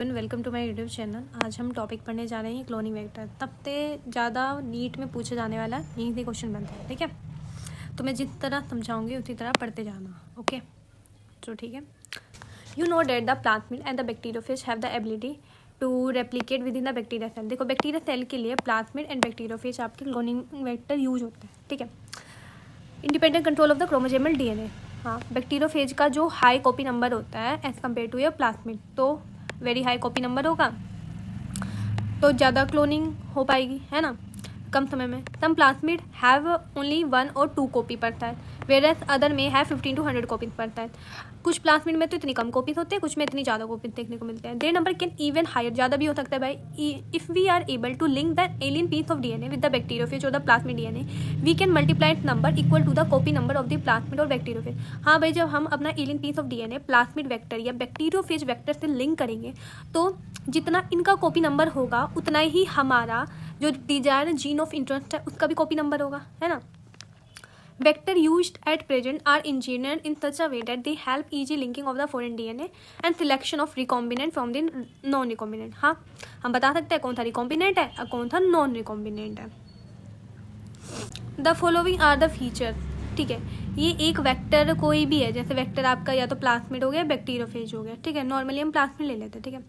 Welcome to my YouTube channel. आज हम topic पढ़ने जा रहे हैं क्लोनिंग वेक्टर। सबसे ज़्यादा नीट में पूछे जाने वाला यहीं से क्वेश्चन बनता है, ठीक है। तो मैं जिस तरह समझाऊंगी उसी तरह पढ़ते जाना, ओके। तो ठीक है। You know that the plasmid and the bacteriophage have the ability to replicate within the bacteria cell. देखो, बैक्टीरिया सेल के लिए प्लाज्मिड एंड बैक्टीरियोफेज आपके क्लोनिंग वेक्टर यूज होते हैं, ठीक है। Independent control of the chromosomal DNA. हाँ, bacteriophage का जो हाई कॉपी नंबर होता है as compare to your plasmid, तो वेरी हाई कॉपी नंबर होगा तो ज़्यादा क्लोनिंग हो पाएगी, है ना, कम समय में। सम प्लाज्मिड हैव ओनली 1 और 2 कॉपी पड़ता है, वेयरएज अदर में हैव 15 to 100 कॉपीज पड़ता है। कुछ प्लाज्मिड में तो इतनी कम कॉपीज होते हैं, कुछ में इतनी ज़्यादा कॉपीज देखने को मिलते हैं। Their number can even higher, ज़्यादा भी हो सकता है भाई। If we are able to link the alien piece of DNA with the bacteriophage और the plasmid DNA, we can multiply it number equal to the copy number of the plasmid और bacteriophage. हाँ भाई, जब हम अपना alien piece of DNA plasmid vector या bacteriophage vector से link करेंगे तो जितना इनका कॉपी नंबर होगा उतना ही हमारा जो डिजायर जीन ऑफ इंटरेस्ट है उसका भी कॉपी नंबर होगा, है ना। Vector used at present are engineered in such a way that they help easy linking of the foreign DNA and selection of recombinant from the non-recombinant। हाँ, हम बता सकते हैं कौन सा रिकॉम्बिनेंट है और कौन सा नॉन रिकॉम्बिनेंट है। The following are the feature, ठीक है। ये एक वेक्टर कोई भी है, जैसे वेक्टर आपका या तो प्लाज्मिड हो गया, बैक्टीरियोफेज हो गया, ठीक है। नॉर्मली हम प्लाज्मिड ले लेते हैं, ठीक है।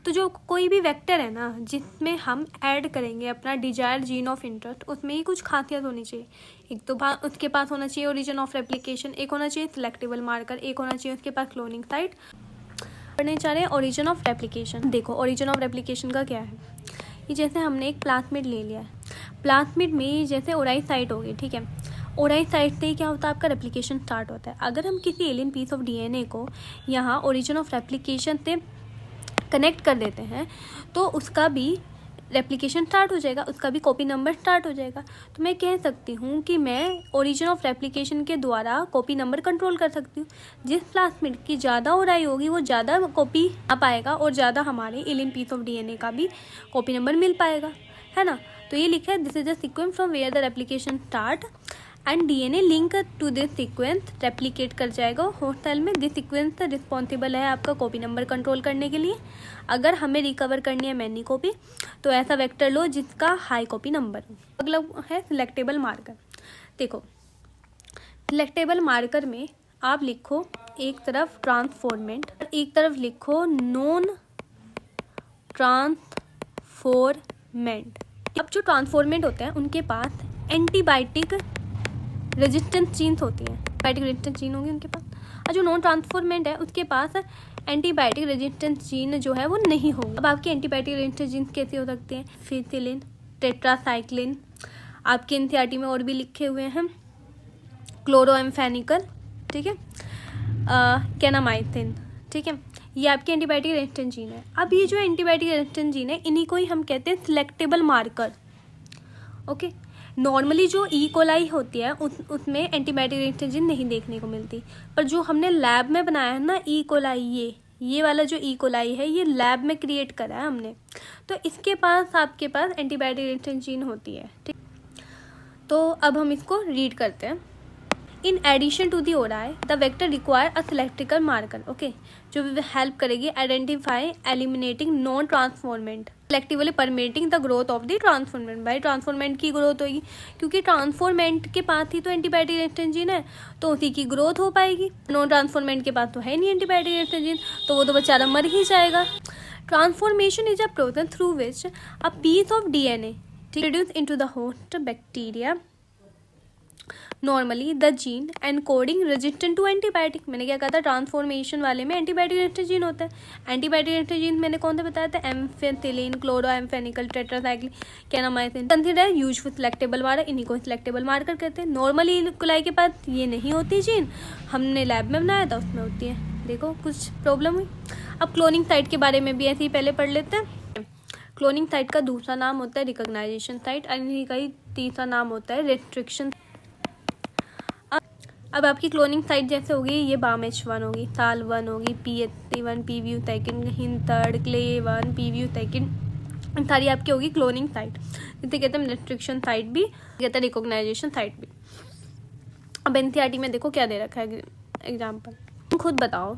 तो जो कोई भी वेक्टर है ना जिसमें हम ऐड करेंगे अपना डिजायर जीन ऑफ इंटरेस्ट, उसमें ही कुछ खासियत होनी चाहिए। एक तो उसके पास होना चाहिए ओरिजिन ऑफ रेप्लिकेशन, एक होना चाहिए सिलेक्टेबल मार्कर, एक होना चाहिए उसके पास क्लोनिंग साइट। पढ़ने चाह रहे हैं ओरिजिन ऑफ रेप्लिकेशन। देखो, ओरिजिन ऑफ रेप्लिकेशन का क्या है, ये जैसे हमने एक प्लाज्मिड ले लिया है, प्लाज्मिड में जैसे ओराई साइट होगी, ठीक है। ओराई साइट से ही क्या होता है, आपका रेप्लिकेशन स्टार्ट होता है। अगर हम किसी एलियन पीस ऑफ डीएनए को यहाँ ओरिजिन ऑफ रेप्लिकेशन से कनेक्ट कर देते हैं तो उसका भी रेप्लिकेशन स्टार्ट हो जाएगा, उसका भी कॉपी नंबर स्टार्ट हो जाएगा। तो मैं कह सकती हूँ कि मैं ओरिजिन ऑफ रेप्लिकेशन के द्वारा कॉपी नंबर कंट्रोल कर सकती हूँ। जिस प्लाज्मिड की ज़्यादा ओराई होगी वो ज़्यादा कॉपी आ पाएगा और ज़्यादा हमारे एलियन पीस ऑफ डीएनए का भी कॉपी नंबर मिल पाएगा, है ना। तो ये लिखा है, this is the sequence from where the replication start and DNA link to this sequence replicate कर जाएगा होस्ट सेल में। दिस सीक्वेंस रिस्पॉन्सिबल है आपका कॉपी नंबर कंट्रोल करने के लिए। अगर हमें रिकवर करनी है मैनी कॉपी तो ऐसा वेक्टर लो जिसका हाई कॉपी नंबर हो। अगला है सिलेक्टेबल मार्कर। देखो, सिलेक्टेबल मार्कर में आप लिखो एक तरफ ट्रांसफॉर्मेंट और एक तरफ लिखो नॉन ट्रांसफॉर्मेंट। अब जो ट्रांसफॉर्मेंट होते हैं उनके पास एंटीबायोटिक रेजिस्टेंस जीन्स होती है, एंटीबायोटिक रेजिस्टेंस जीन होगी उनके पास। और जो नॉन ट्रांसफॉर्मेंट है उसके पास एंटीबायोटिक रेजिस्टेंस जीन जो है वो नहीं होगा। अब आपके एंटीबायोटिक रेजिस्टेंस जीन्स कैसे हो सकते हैं, फिसिलिन, टेट्रासाइक्लिन, आपके एनसीईआरटी में और भी लिखे हुए हैं, क्लोरोएम्फेनिकल, ठीक है, कैनामाइसिन, ठीक है। ये आपके एंटीबायोटिक रेजिस्टेंस जीन है। अब ये जो एंटीबायोटिक रेजिस्टेंस जीन है इन्हीं को ही हम कहते हैं सिलेक्टेबल मार्कर, ओके। नॉर्मली जो ई कोलाई होती है उसमें एंटीबायोटिक रेजिस्टेंस जीन नहीं देखने को मिलती, पर जो हमने लैब में बनाया है ना ई कोलाई, ये वाला जो ई कोलाई है ये लैब में क्रिएट करा है हमने, तो इसके पास आपके पास एंटीबायोटिक रेजिस्टेंस जीन होती है, ठीक। तो अब हम इसको रीड करते हैं। In addition to the ori the vector require a selectable marker, okay, जो हेल्प करेगी identify eliminating non transformant selectively permitting the growth of the transformant. भाई ट्रांसफॉर्मेंट की ग्रोथ होगी क्योंकि ट्रांसफॉर्मेंट के पास ही तो एंटीबायोटिक रेजिस्टेंस जीन है तो उसी की ग्रोथ हो पाएगी। नॉन ट्रांसफॉर्मेंट के पास तो है नहीं एंटीबायोटिक रेजिस्टेंस जीन, तो वो तो बेचारा मर ही जाएगा। Transformation is a process through which a piece of DNA introduce into the host bacteria normally the gene encoding resistant to antibiotic. मैंने क्या कहा था, ट्रांसफॉर्मेशन वाले में एंटीबायोटिक रेजिस्टेंट जीन होता है। एंटीबायोटिक रेजिस्टेंट जीन मैंने कौन सा बताया था, ampicillin, chloramphenicol, tetracycline, kanamycin. Consider useful selectable marker, इन्हीं को सिलेक्टेबल मार्कर कहते हैं। नॉर्मली कोलाई के पास ये नहीं होती जीन, हमने लैब में बनाया था उसमें होती है। देखो कुछ प्रॉब्लम हुई। अब क्लोनिंग साइट के बारे में भी ऐसे ही पहले पढ़ लेते हैं। क्लोनिंग साइट का दूसरा नाम होता है रिकॉग्नाइजेशन साइट और इन्हीं का ही तीसरा नाम होता है रेस्ट्रिक्शन। अब आपकी क्लोनिंग साइट जैसे होगी, ये BAM-H1 होगी, SAL1 होगी, PHC1, PVU सेकेंड, हिंथर्ड, CLE1, PVU सेकेंड, सारी आपकी होगी क्लोनिंग साइट। इसे कहते हैं रेस्ट्रिक्शन साइट भी, कहते हैं रिकॉग्नाइजेशन साइट भी। अब एनसीईआरटी में देखो क्या दे रखा है एग्जाम्पल, खुद बताओ।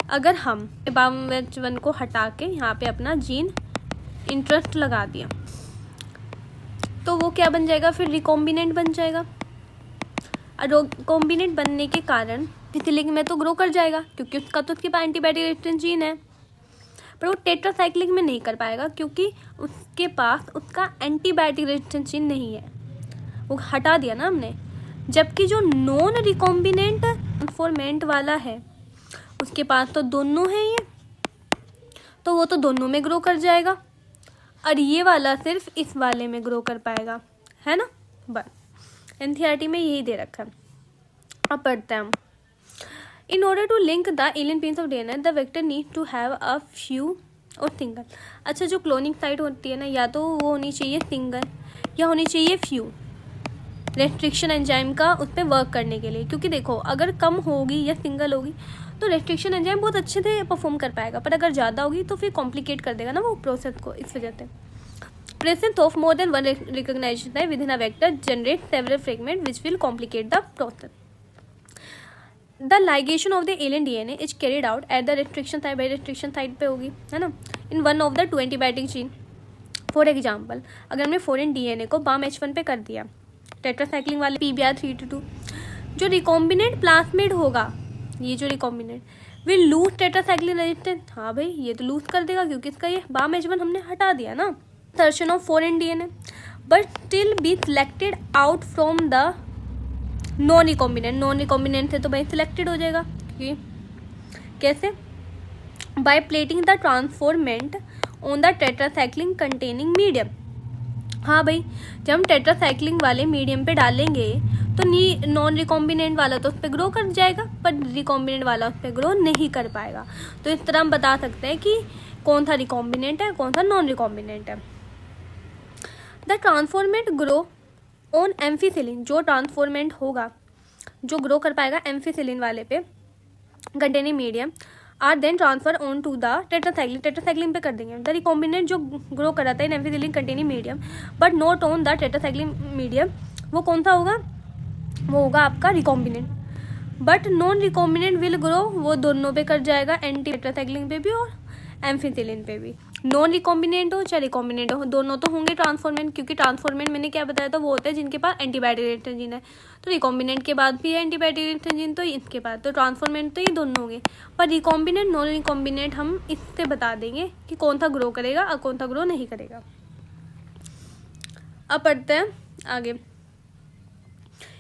अगर हम BAM1 को हटा के यहाँ पे अपना जीन इंटरेस्ट लगा दिया तो वो क्या बन जाएगा, फिर रिकॉम्बिनेंट बन जाएगा। रिकॉम्बिनेंट बनने के कारण टेट्रासाइक्लिक में तो ग्रो कर जाएगा क्योंकि उसका तो उसके पास एंटीबायोटिक रेजिस्टेंस जीन है, पर वो टेट्रासाइक्लिक में नहीं कर पाएगा क्योंकि उसके पास उसका एंटीबायोटिक रेजिस्टेंस जीन नहीं है, वो हटा दिया ना हमने। जबकि जो नॉन रिकॉम्बिनेंट ट्रांसफॉर्मेंट वाला है उसके पास तो दोनों है ये, तो वो तो दोनों में ग्रो कर जाएगा और ये वाला सिर्फ इस वाले में ग्रो कर पाएगा, है ना। बस एनसीईआरटी में यही दे रखा है। अब पढ़ते हैं हम। In order to link the alien piece of DNA the vector need to have a few और सिंगल। अच्छा, जो क्लोनिंग साइट होती है ना, या तो वो होनी चाहिए सिंगल या होनी चाहिए फ्यू, रेस्ट्रिक्शन एंजाइम का उस पर वर्क करने के लिए। क्योंकि देखो, अगर कम होगी या सिंगल होगी तो रेस्ट्रिक्शन एंजाइम बहुत अच्छे से परफॉर्म कर पाएगा, पर अगर ज़्यादा होगी तो फिर कॉम्प्लिकेट कर देगा ना वो प्रोसेस को। इस वजह से presence of more than one recognisation within a vector generate several fragment which will complicate the process. The ligation of the alien DNA is carried out at the restriction site, by restriction site पे होगी, है ना, in one of the 2 antibiotic gene. For example, अगर हमने foreign DNA को BAM1 पे कर दिया, टेट्रासाइक्लिन वाले PBR322, जो रिकॉम्बिनेंट प्लास्मिड होगा, ये जो recombinant will lose tetracycline resistance. हाँ भाई, ये तो लूज कर देगा क्योंकि इसका ये BAM1 हमने हटा दिया ना। Insertion of foreign DNA but still be selected out from the non recombinant से तो भाई सिलेक्टेड हो जाएगा। क्योंकि कैसे, by plating the transformant on the tetracycline containing medium. हाँ भाई, जब हम टेट्रासाइक्लिन वाले मीडियम पे डालेंगे तो नॉन रिकॉम्बिनेंट वाला तो उस पर ग्रो कर जाएगा, पर रिकॉम्बिनेंट वाला उस पर ग्रो नहीं कर पाएगा। तो इस तरह हम बता सकते हैं कि कौन सा रिकॉम्बिनेंट है, कौन सा नॉन रिकॉम्बिनेंट है। The transformant grow on ampicillin, जो ट्रांसफॉर्मेंट होगा, जो ग्रो कर पाएगा एम्फीसिलिन वाले पे containing medium, are then transfer on to the tetracycline पे कर देंगे। द रिकॉम्बिनेंट जो ग्रो कराता है in ampicillin containing medium but not on the tetracycline medium, वो कौन सा होगा, वो होगा आपका recombinant. But non recombinant will grow, वो दोनों पे कर जाएगा, एंटी टेट्रासाइक्लिन पे भी और एम्फीसिलिन पे भी। नॉन रिकॉम्बिनेंट हो चाहे रिकॉम्बिनेंट हो, दोनों तो होंगे ट्रांसफॉर्मेंट, क्योंकि ट्रांसफॉर्मेंट मैंने क्या बताया था, वो होते हैं जिनके पास एंटीबायोटिक रेजिस्टेंस जीन है। तो रिकॉम्बिनेंट के बाद भी है एंटीबायोटिक रेजिस्टेंस जीन, तो इसके बाद तो ट्रांसफॉर्मेंट तो ये दोनों होंगे। पर रिकॉम्बिनेंट नॉन रिकॉम्बिनेंट हम इससे बता देंगे कि कौन सा ग्रो करेगा और कौन सा ग्रो नहीं करेगा। अब पढ़ते हैं आगे।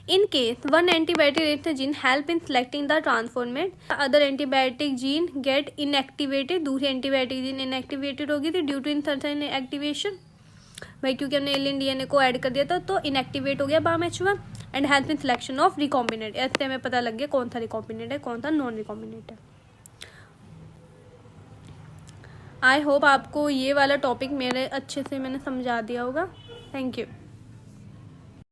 In case one antibiotic resistant gene help in selecting the transformant, the other antibiotic gene get inactivated, दूसरी एंटीबायोटिक जीन इनएक्टिवेटेड होगी थी ड्यू टू इंसर्शन एक्टिवेशन। भाई क्योंकि हमने एलियन डीएनए को ऐड कर दिया था तो इनएक्टिवेट हो गया BAM1 and help in selection of recombinant. ऐसे हमें पता लग गया कौन सा रिकॉम्बिनेंट है, कौन सा नॉन रिकॉम्बिनेंट है। आई होप आपको ये वाला टॉपिक मेरे अच्छे से मैंने समझा दिया होगा। Thank you.